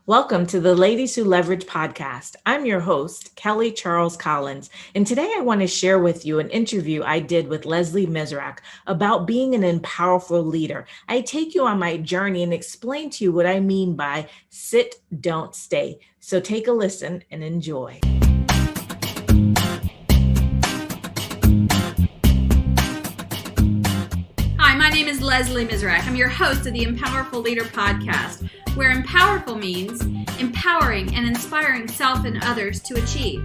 Welcome to the Ladies Who Leverage podcast. I'm your host, Kelly Charles Collins, and today I want to share with you an interview I did with Leslie Mizerak about being an empowerful leader. I take you on my journey and explain to you what I mean by sit, don't stay. So take a listen and enjoy. Hi, my name is Leslie Mizerak. I'm your host of the Empowerful Leader podcast, where empowerful means empowering and inspiring self and others to achieve.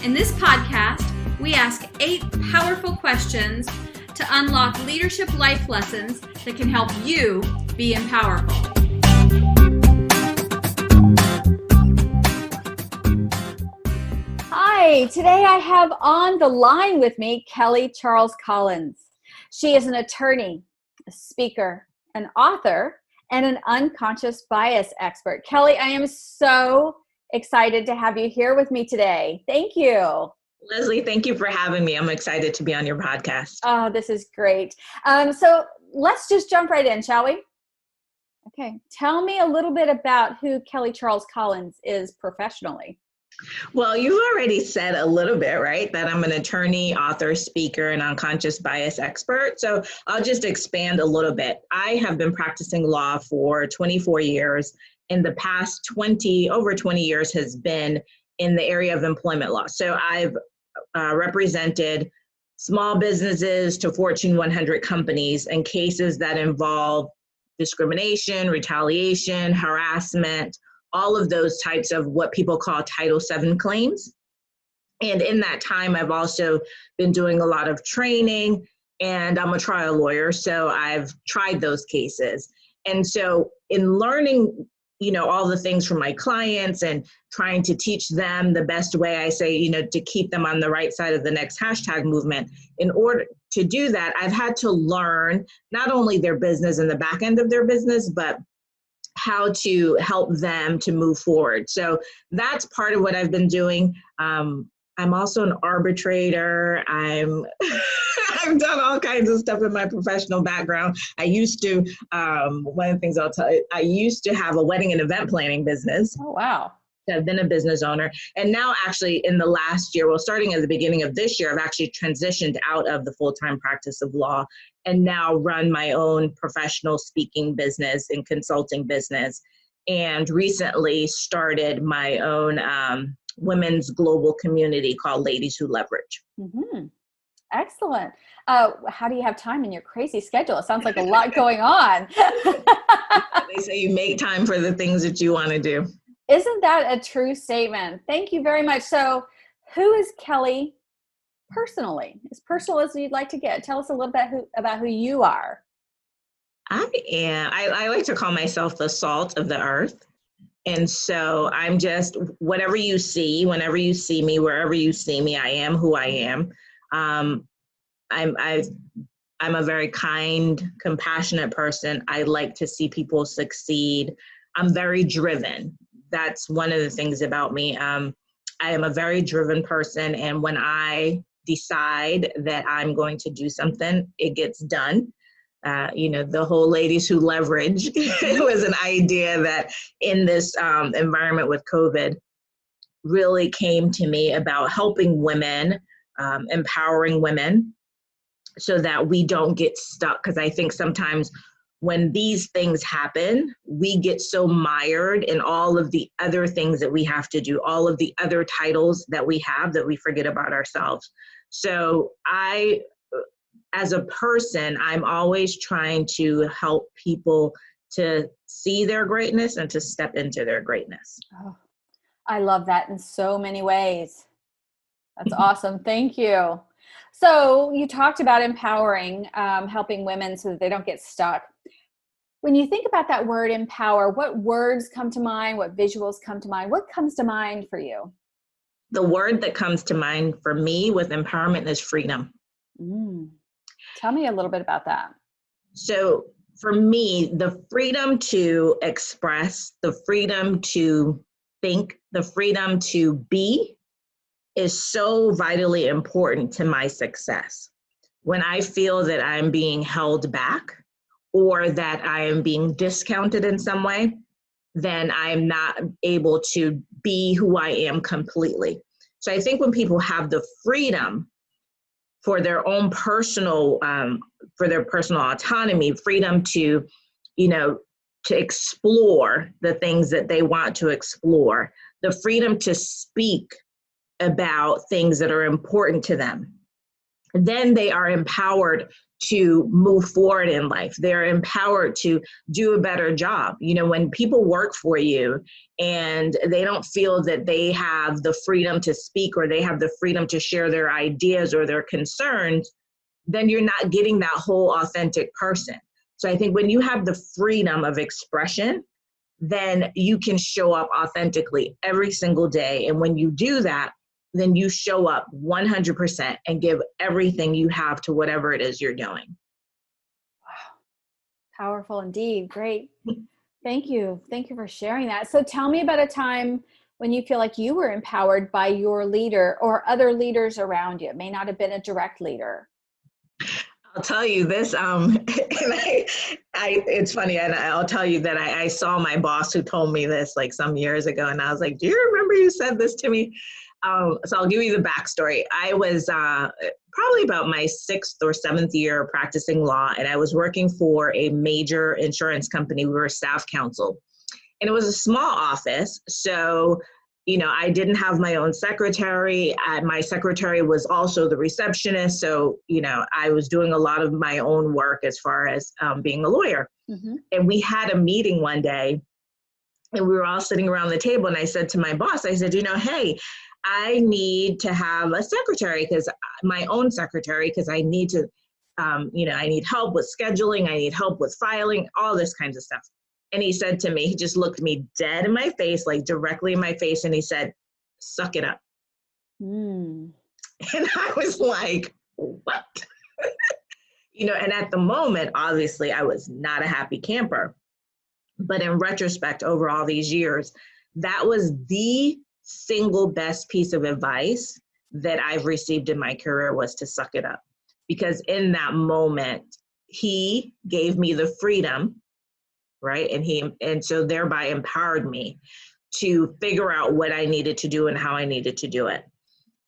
In this podcast, we ask 8 powerful questions to unlock leadership life lessons that can help you be empowerful. Hi, today I have on the line with me Kelly Charles Collins. She is an attorney, a speaker, an author, and an unconscious bias expert. Kelly, I am so excited to have you here with me today. Thank you. Leslie, thank you for having me. I'm excited to be on your podcast. Oh, this is great. So let's just jump right in, shall we? Okay. Tell me a little bit about who Kelly Charles Collins is professionally. Well, you've already said a little bit, right? That I'm an attorney, author, speaker, and unconscious bias expert. So I'll just expand a little bit. I have been practicing law for 24 years. In the past over 20 years has been in the area of employment law. So I've represented small businesses to Fortune 100 companies in cases that involve discrimination, retaliation, harassment, all of those types of what people call Title VII claims. And in that time, I've also been doing a lot of training, and I'm a trial lawyer, so I've tried those cases. And so in learning, all the things from my clients and trying to teach them the best way, I say, to keep them on the right side of the next hashtag movement. In order to do that, I've had to learn not only their business and the back end of their business, but how to help them to move forward. So that's part of what I've been doing. I'm also an arbitrator. I've done all kinds of stuff in my professional background. I used to, one of the things I'll tell you, I used to have a wedding and event planning business. Oh, wow. I've been a business owner. And now actually in the last year, starting at the beginning of this year, I've actually transitioned out of the full-time practice of law and now run my own professional speaking business and consulting business. And recently started my own women's global community called Ladies Who Leverage. Mm-hmm. Excellent. How do you have time in your crazy schedule? It sounds like a lot going on. They say you make time for the things that you want to do. Isn't that a true statement? Thank you very much. So who is Kelly personally? As personal as you'd like to get. Tell us a little bit about who you are. I like to call myself the salt of the earth. And so I'm just, whatever you see, whenever you see me, wherever you see me, I am who I am. I'm a very kind, compassionate person. I like to see people succeed. I'm very driven. That's one of the things about me. I am a very driven person. And when I decide that I'm going to do something, it gets done. The whole Ladies Who Leverage was an idea that in this environment with COVID really came to me about helping women, empowering women so that we don't get stuck. Because I think sometimes when these things happen, we get so mired in all of the other things that we have to do, all of the other titles that we have that we forget about ourselves. So as a person, I'm always trying to help people to see their greatness and to step into their greatness. Oh, I love that in so many ways. That's awesome. Thank you. So you talked about empowering, helping women so that they don't get stuck. When you think about that word empower, what words come to mind? What visuals come to mind? What comes to mind for you? The word that comes to mind for me with empowerment is freedom. Tell me a little bit about that. So for me, the freedom to express, the freedom to think, the freedom to be is so vitally important to my success. When I feel that I'm being held back or that I am being discounted in some way, then I'm not able to be who I am completely. So I think when people have the freedom for their own personal, for their personal autonomy, freedom to, to explore the things that they want to explore, the freedom to speak about things that are important to them, then they are empowered to move forward in life. They're empowered to do a better job. When people work for you and they don't feel that they have the freedom to speak or they have the freedom to share their ideas or their concerns, then you're not getting that whole authentic person. So I think when you have the freedom of expression, then you can show up authentically every single day. And when you do that, then you show up 100% and give everything you have to whatever it is you're doing. Wow. Powerful indeed. Great. Thank you. Thank you for sharing that. So tell me about a time when you feel like you were empowered by your leader or other leaders around you. It may not have been a direct leader. I'll tell you this, and it's funny, and I'll tell you that I saw my boss who told me this like some years ago, and I was like, do you remember you said this to me? So I'll give you the backstory. I was probably about my 6th or 7th year practicing law, and I was working for a major insurance company. We were staff counsel, and it was a small office. So, I didn't have my own secretary. My secretary was also the receptionist. So, I was doing a lot of my own work as far as being a lawyer. Mm-hmm. And we had a meeting one day, and we were all sitting around the table, and I said to my boss, I said, hey, I need to have a secretary, my own secretary, because I need to, I need help with scheduling. I need help with filing, all this kinds of stuff. And he said to me, he just looked me dead in my face, like directly in my face. And he said, suck it up. And I was like, what? And at the moment, obviously I was not a happy camper, but in retrospect, over all these years, that was the single best piece of advice that I've received in my career, was to suck it up. Because in that moment, he gave me the freedom, right? And so thereby empowered me to figure out what I needed to do and how I needed to do it.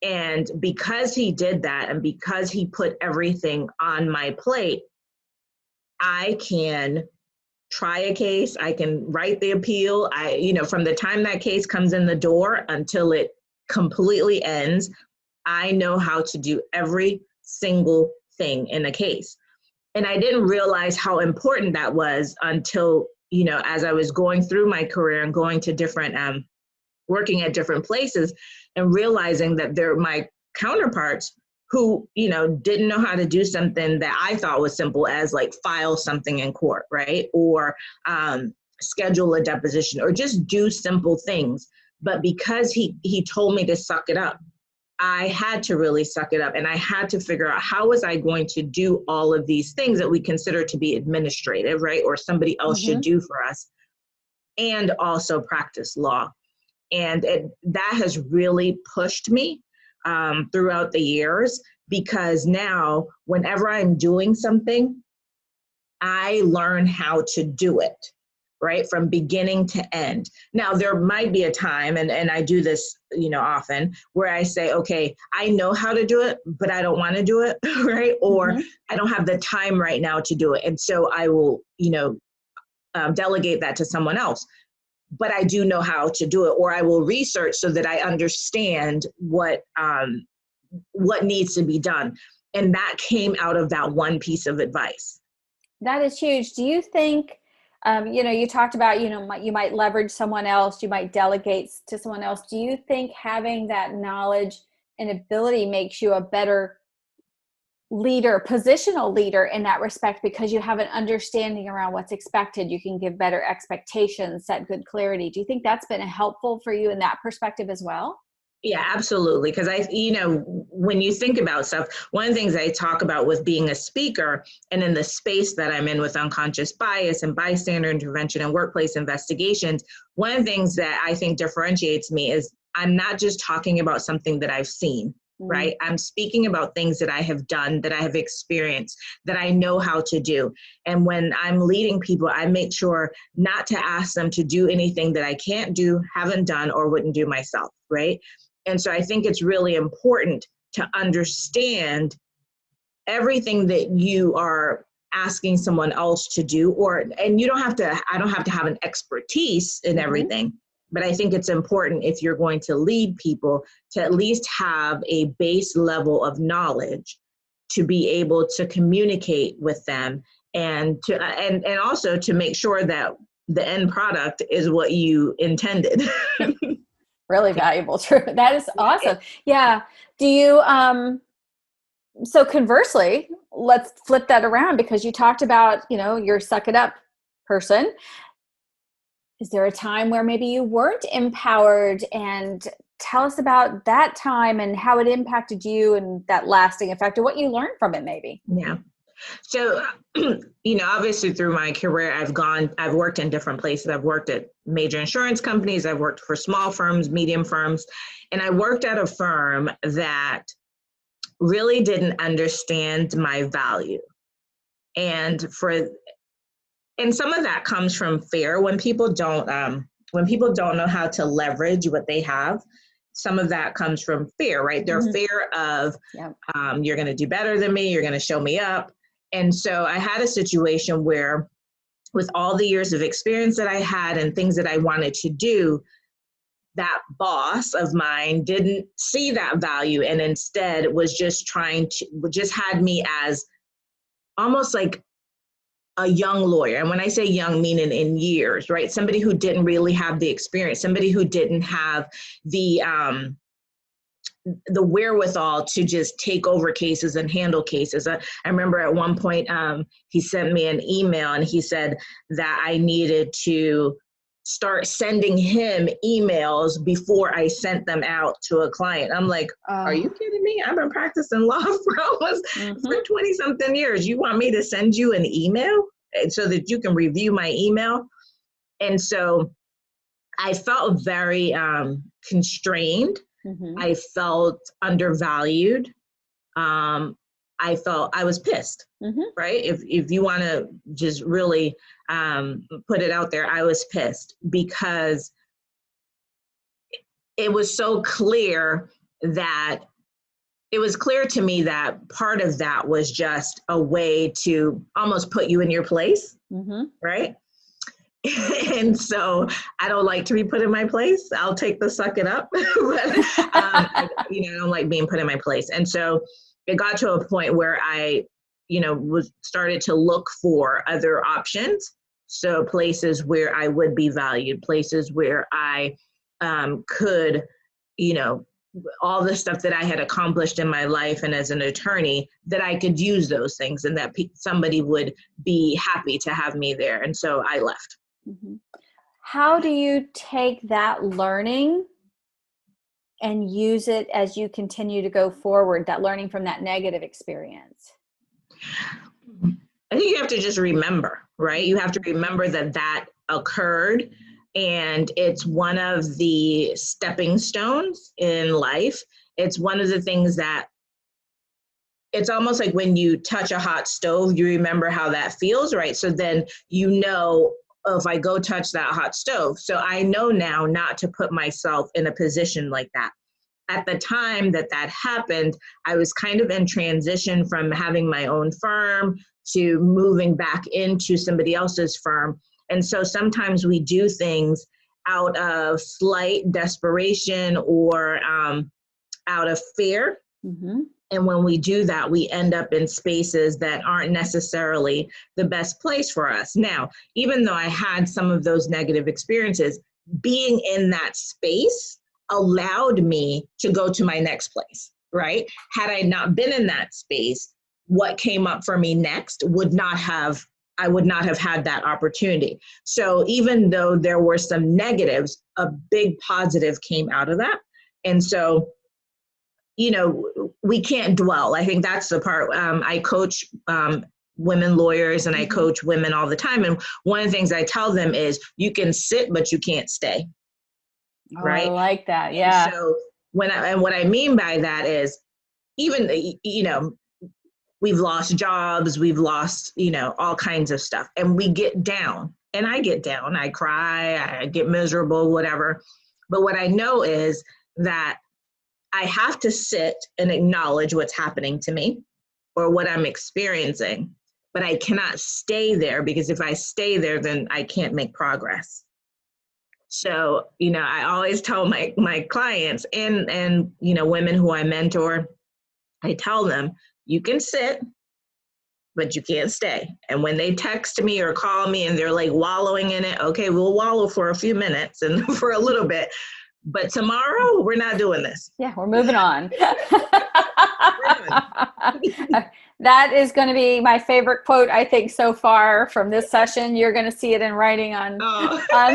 And because he did that, and because he put everything on my plate, I can try a case, I can write the appeal. From the time that case comes in the door until it completely ends, I know how to do every single thing in a case. And I didn't realize how important that was until, as I was going through my career and going to different, working at different places, and realizing that they're my counterparts who, didn't know how to do something that I thought was simple, as like file something in court, right? Or schedule a deposition, or just do simple things. But because he told me to suck it up, I had to really suck it up, and I had to figure out, how was I going to do all of these things that we consider to be administrative, right? Or somebody else should do for us, and also practice law. And that has really pushed me throughout the years, because now whenever I'm doing something, I learn how to do it, right? From beginning to end. Now, there might be a time, and I do this, often, where I say, okay, I know how to do it, but I don't want to do it, right? Or I don't have the time right now to do it. And so I will, delegate that to someone else. But I do know how to do it, or I will research so that I understand what needs to be done. And that came out of that one piece of advice. That is huge. Do you think, you talked about, you might leverage someone else, you might delegate to someone else. Do you think having that knowledge and ability makes you a better leader, positional leader in that respect, because you have an understanding around what's expected? You can give better expectations, set good clarity. Do you think that's been helpful for you in that perspective as well? Yeah, absolutely. Because when you think about stuff, one of the things I talk about with being a speaker, and in the space that I'm in with unconscious bias and bystander intervention and workplace investigations, one of the things that I think differentiates me is I'm not just talking about something that I've seen. right? I'm speaking about things that I have done, that I have experienced, that I know how to do. And when I'm leading people, I make sure not to ask them to do anything that I can't do, haven't done, or wouldn't do myself, right? And so I think it's really important to understand everything that you are asking someone else to do, and I don't have to have an expertise in everything, but I think it's important, if you're going to lead people, to at least have a base level of knowledge to be able to communicate with them, and to and also to make sure that the end product is what you intended. Really valuable. True. That is awesome. Yeah. Do you, so conversely, let's flip that around, because you talked about, your suck it up person. Is there a time where maybe you weren't empowered? And tell us about that time and how it impacted you and that lasting effect, or what you learned from it maybe. Yeah. So, obviously through my career, I've worked in different places. I've worked at major insurance companies. I've worked for small firms, medium firms, and I worked at a firm that really didn't understand my value. And some of that comes from fear. When people don't know how to leverage what they have, some of that comes from fear, right? Their fear of, you're going to do better than me, you're going to show me up. And so I had a situation where, with all the years of experience that I had and things that I wanted to do, that boss of mine didn't see that value, and instead was just had me as almost like a young lawyer. And when I say young, meaning in years, right? Somebody who didn't really have the experience, somebody who didn't have the wherewithal to just take over cases and handle cases. I remember at one point, he sent me an email and he said that I needed to start sending him emails before I sent them out to a client. I'm like, are you kidding me? I've been practicing law for almost 20 something years. You want me to send you an email so that you can review my email? And so I felt very constrained. I felt undervalued. I felt I was pissed, right? If you want to just really put it out there, I was pissed because it was so clear that it was clear to me that part of that was just a way to almost put you in your place, right? And so I don't like to be put in my place. I'll take the suck it up, but I don't like being put in my place. And so it got to a point where I, started to look for other options. So places where I would be valued, places where I could, all the stuff that I had accomplished in my life and as an attorney, that I could use those things and that somebody would be happy to have me there. And so I left. How do you take that learning and use it as you continue to go forward, that learning from that negative experience? I think you have to just remember, right? You have to remember that occurred, and it's one of the stepping stones in life. It's one of the things that it's almost like when you touch a hot stove, you remember how that feels, right? So then if I go touch that hot stove. So I know now not to put myself in a position like that. At the time that happened, I was kind of in transition from having my own firm to moving back into somebody else's firm. And so sometimes we do things out of slight desperation or out of fear. And when we do that, we end up in spaces that aren't necessarily the best place for us. Now, even though I had some of those negative experiences, being in that space allowed me to go to my next place, right? Had I not been in that space, what came up for me next I would not have had that opportunity. So even though there were some negatives, a big positive came out of that. And so, we can't dwell. I think that's the part. I coach women lawyers and I coach women all the time. And one of the things I tell them is you can sit, but you can't stay. Oh, right? I like that. Yeah. So what I mean by that is even, we've lost jobs, we've lost, all kinds of stuff. And we get down, and I get down, I cry, I get miserable, whatever. But what I know is that I have to sit and acknowledge what's happening to me or what I'm experiencing, but I cannot stay there, because if I stay there, then I can't make progress. So, I always tell my clients and women who I mentor, I tell them, you can sit, but you can't stay. And when they text me or call me and they're like wallowing in it, okay, we'll wallow for a few minutes and for a little bit, but tomorrow we're not doing this. Yeah, we're moving on. That is going to be my favorite quote, I think, so far from this session. You're going to see it in writing on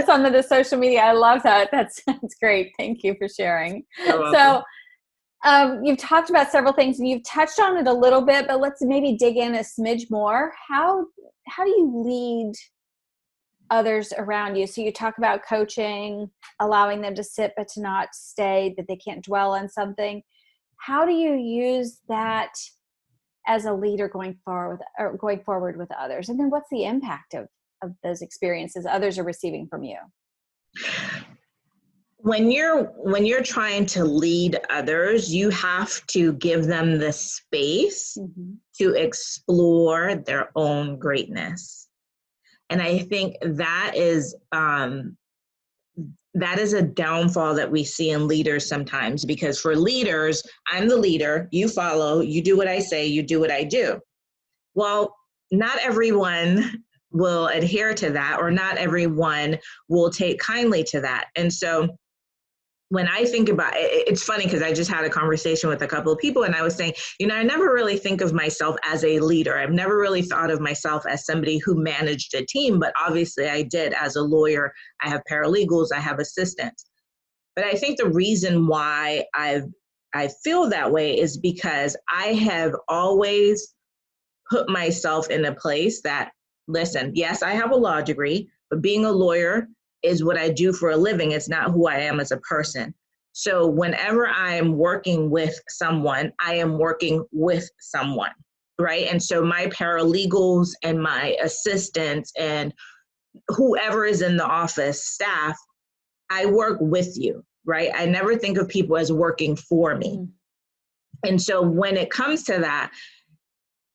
some of the social media. I love that. That's great. Thank you for sharing. So you've talked about several things, and you've touched on it a little bit, but let's maybe dig in a smidge more. How do you lead others around you? So you talk about coaching, allowing them to sit but to not stay, that they can't dwell on something. How do you use that as a leader going forward with others? And then what's the impact of those experiences others are receiving from you? When you're trying to lead others, you have to give them the space to explore their own greatness. And I think that is a downfall that we see in leaders sometimes, because for leaders, I'm the leader, you follow, you do what I say, you do what I do. Well, not everyone will adhere to that, or not everyone will take kindly to that. And so when I think about it, it's funny because I just had a conversation with a couple of people, and I was saying, I never really think of myself as a leader. I've never really thought of myself as somebody who managed a team, but obviously I did. As a lawyer, I have paralegals, I have assistants. But I think the reason why I feel that way is because I have always put myself in a place that, listen, yes, I have a law degree, but being a lawyer is what I do for a living. It's not who I am as a person. So whenever I am working with someone, I am working with someone, right? And so my paralegals and my assistants and whoever is in the office staff, I work with you, right? I never think of people as working for me. And so when it comes to that,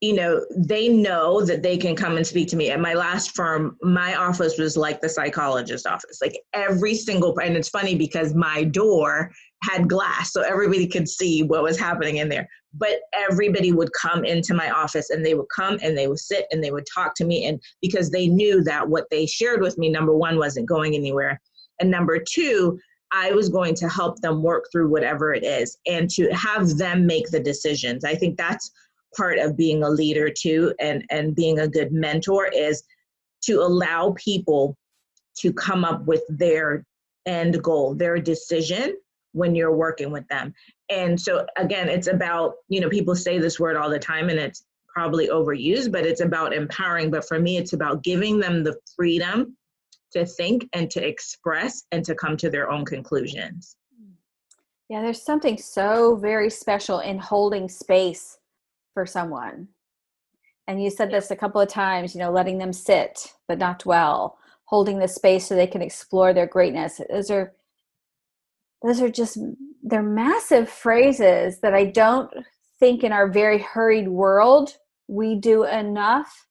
they know that they can come and speak to me. At my last firm, my office was like the psychologist office, like every single, and it's funny because my door had glass, so everybody could see what was happening in there. But everybody would come into my office, and they would come and they would sit and they would talk to me. And because they knew that what they shared with me, number one, wasn't going anywhere. And number two, I was going to help them work through whatever it is and to have them make the decisions. I think that's part of being a leader too, and being a good mentor, is to allow people to come up with their end goal, their decision when you're working with them. And so again, it's about, people say this word all the time and it's probably overused, but it's about empowering. But for me, it's about giving them the freedom to think and to express and to come to their own conclusions. Yeah, there's something so very special in holding space for someone. And you said this a couple of times, letting them sit but not dwell, holding the space so they can explore their greatness. Those are just, they're massive phrases that I don't think in our very hurried world we do enough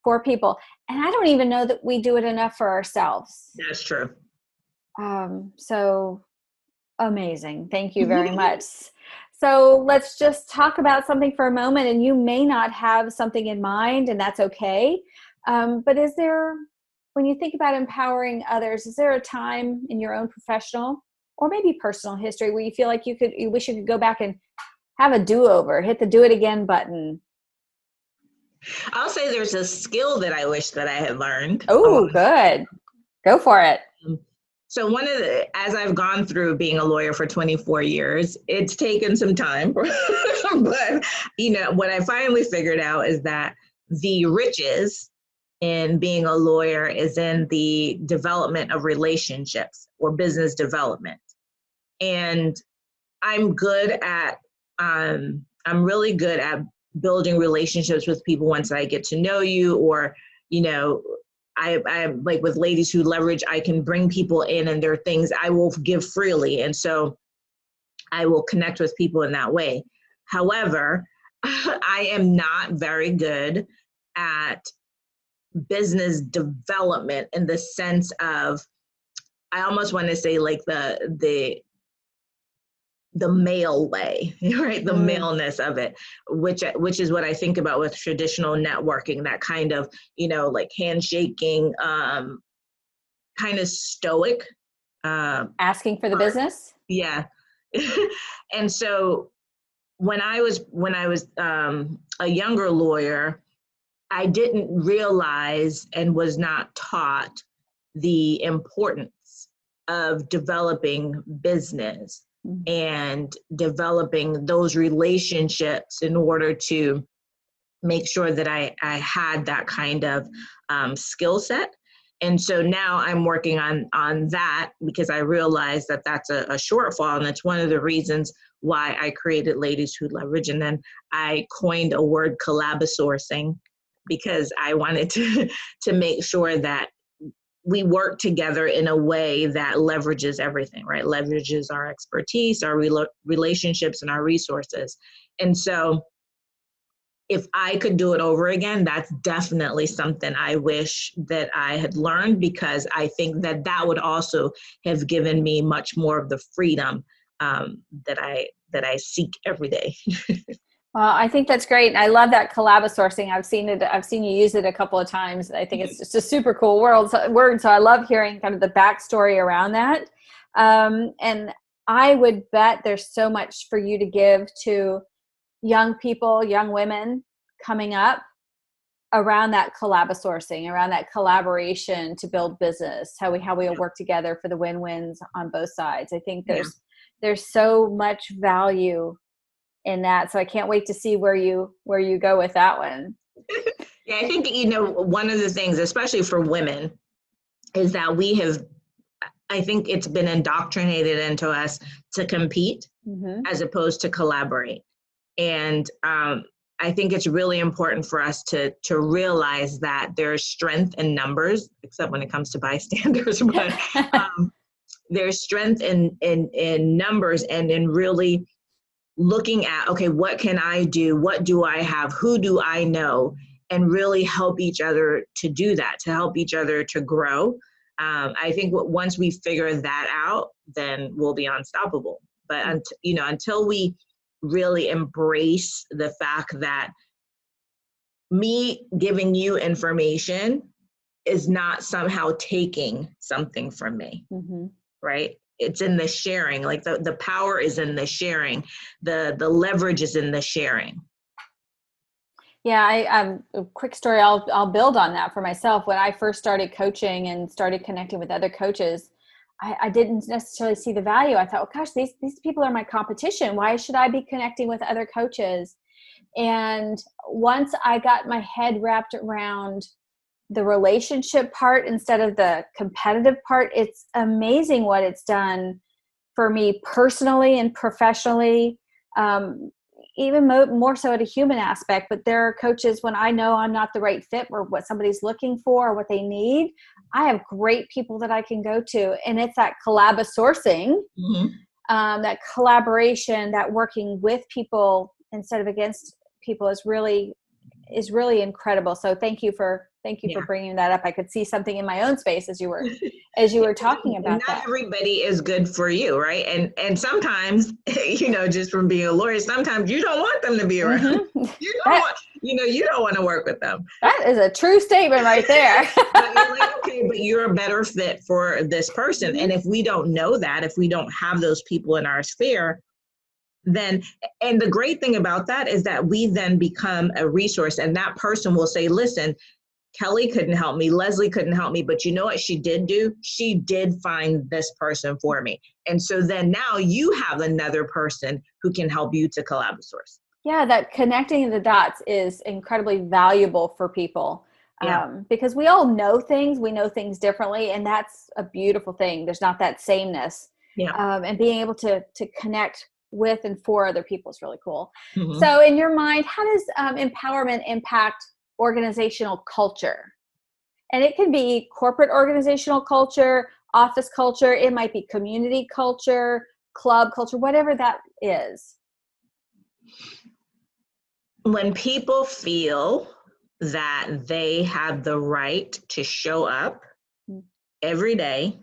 for people. And I don't even know that we do it enough for ourselves. That's true. So amazing. Thank you very much. So let's just talk about something for a moment, and you may not have something in mind, and that's okay. But is there, when you think about empowering others, is there a time in your own professional or maybe personal history where you feel like you wish you could go back and have a do-over, hit the do it again button? I'll say there's a skill that I wish that I had learned. Oh, good. Go for it. So as I've gone through being a lawyer for 24 years, it's taken some time, but what I finally figured out is that the riches in being a lawyer is in the development of relationships or business development. And I'm good at I'm really good at building relationships with people once I get to know you, or, you know, I like with ladies who leverage, I can bring people in and there are things I will give freely. And so I will connect with people in that way. However, I am not very good at business development in the sense of, I almost want to say like the male way, right? The maleness of it, which is what I think about with traditional networking, that kind of, you know, like handshaking, kind of stoic. Asking for the business? Yeah. And so when I was a younger lawyer, I didn't realize and was not taught the importance of developing business and developing those relationships in order to make sure that I had that kind of skill set. And so now I'm working on that, because I realized that that's a shortfall. And it's one of the reasons why I created Ladies Who Leverage. And then I coined a word, collabosourcing, because I wanted to make sure that we work together in a way that leverages everything, right? Leverages our expertise, our relationships, and our resources. And so if I could do it over again, that's definitely something I wish that I had learned, because I think that that would also have given me much more of the freedom that I seek every day. Well, I think that's great. And I love that collabosourcing. I've seen you use it a couple of times. I think it's just a super cool word. So I love hearing kind of the backstory around that. And I would bet there's so much for you to give to young people, young women coming up around that collabosourcing, around that collaboration to build business, how we all work together for the win-wins on both sides. I think there's so much value in that. So I can't wait to see where you go with that one. Yeah, I think, you know, one of the things, especially for women, is that I think it's been indoctrinated into us to compete as opposed to collaborate. And I think it's really important for us to realize that there's strength in numbers, except when it comes to bystanders, but there's strength in numbers, and in really looking at, okay, what can I do? What do I have? Who do I know? And really help each other to do that, to help each other to grow. I think once we figure that out, then we'll be unstoppable. But until we really embrace the fact that me giving you information is not somehow taking something from me, right? It's in the sharing. Like the power is in the sharing. The leverage is in the sharing. Yeah, a quick story. I'll build on that for myself. When I first started coaching and started connecting with other coaches, I didn't necessarily see the value. I thought, oh gosh, these people are my competition. Why should I be connecting with other coaches? And once I got my head wrapped around the relationship part instead of the competitive part, it's amazing what it's done for me personally and professionally, even more so at a human aspect. But there are coaches, when I know I'm not the right fit or what somebody's looking for or what they need, I have great people that I can go to. And it's that collabosourcing, that collaboration, that working with people instead of against people is really incredible. So thank you for bringing that up. I could see something in my own space as you were talking about that. Not everybody is good for you, right? And sometimes, just from being a lawyer, sometimes you don't want them to be around. You don't want to work with them. That is a true statement right there. But you're like, okay, but you're a better fit for this person. And if we don't know that, if we don't have those people in our sphere, then, and the great thing about that is that we then become a resource, and that person will say, listen, Kelly couldn't help me, Leslie couldn't help me, but you know what she did do? She did find this person for me. And so then now you have another person who can help you to collabosource. Yeah, that connecting the dots is incredibly valuable for people. Because we all know things, we know things differently, and that's a beautiful thing. There's not that sameness. And being able to connect with and for other people is really cool. Mhm. So in your mind, how does empowerment impact organizational culture? And it can be corporate organizational culture, office culture, it might be community culture, club culture, whatever that is. When people feel that they have the right to show up every day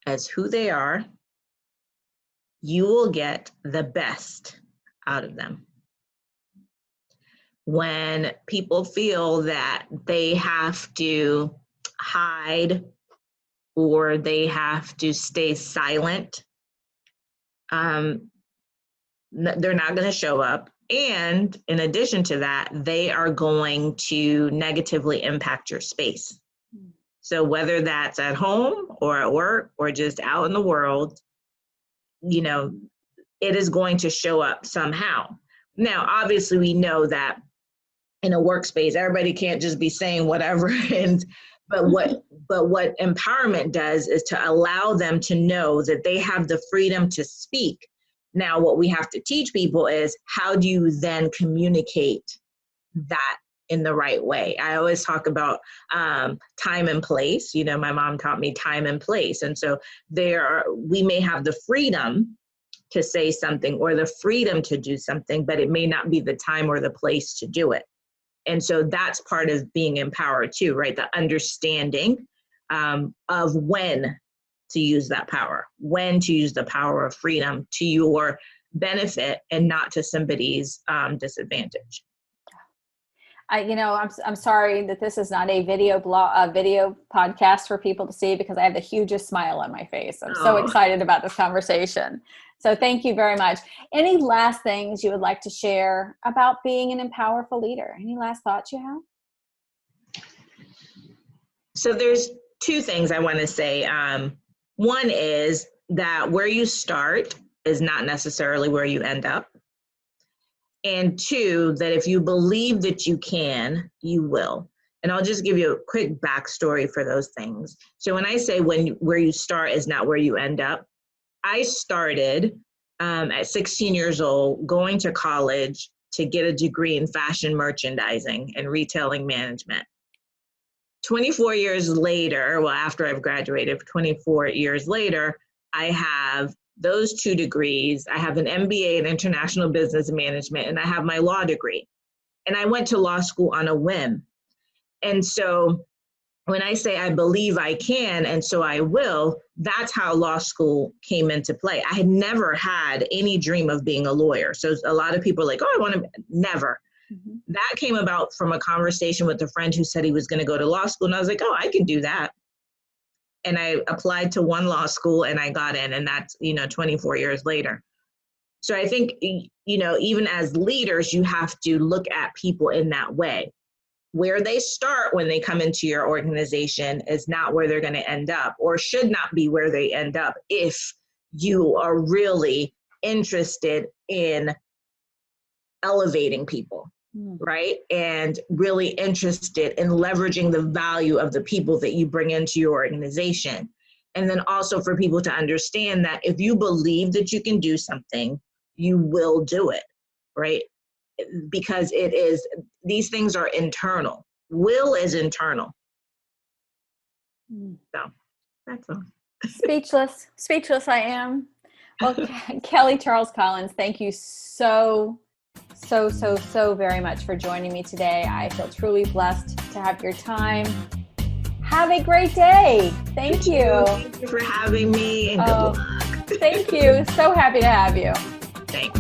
as who they are, you will get the best out of them. When people feel that they have to hide or they have to stay silent, they're not going to show up. And in addition to that, they are going to negatively impact your space. So whether that's at home or at work or just out in the world, it is going to show up somehow. Now, obviously, we know that in a workspace, everybody can't just be saying whatever. But what empowerment does is to allow them to know that they have the freedom to speak. Now, what we have to teach people is, how do you then communicate that in the right way? I always talk about time and place. My mom taught me time and place. And so we may have the freedom to say something or the freedom to do something, but it may not be the time or the place to do it. And so that's part of being empowered too, right? The understanding of when to use that power, when to use the power of freedom to your benefit and not to somebody's disadvantage. I'm sorry that this is not a video podcast for people to see, because I have the hugest smile on my face. I'm so excited about this conversation. So thank you very much. Any last things you would like to share about being an empowerful leader? Any last thoughts you have? So there's two things I want to say. One is that where you start is not necessarily where you end up. And two, that if you believe that you can, you will. And I'll just give you a quick backstory for those things. So when I say where you start is not where you end up, I started at 16 years old going to college to get a degree in fashion merchandising and retailing management. 24 years later, after I've graduated, 24 years later, I have those two degrees. I have an MBA in international business management, and I have my law degree. And I went to law school on a whim. And so when I say I believe I can, and so I will, that's how law school came into play. I had never had any dream of being a lawyer. So a lot of people are like, I want to, never. Mm-hmm. That came about from a conversation with a friend who said he was going to go to law school. And I was like, I can do that. And I applied to one law school and I got in, and that's, 24 years later. So I think, even as leaders, you have to look at people in that way. Where they start when they come into your organization is not where they're going to end up, or should not be where they end up, if you are really interested in elevating people, right? And really interested in leveraging the value of the people that you bring into your organization. And then also for people to understand that if you believe that you can do something, you will do it, right? Because these things are internal. Will is internal. So that's all. Speechless I am. Well, Kelly Charles Collins, thank you so very much for joining me today. I feel truly blessed to have your time. Have a great day. Thank you. Thank you for having me, and good luck. Thank you. So happy to have you. Thanks.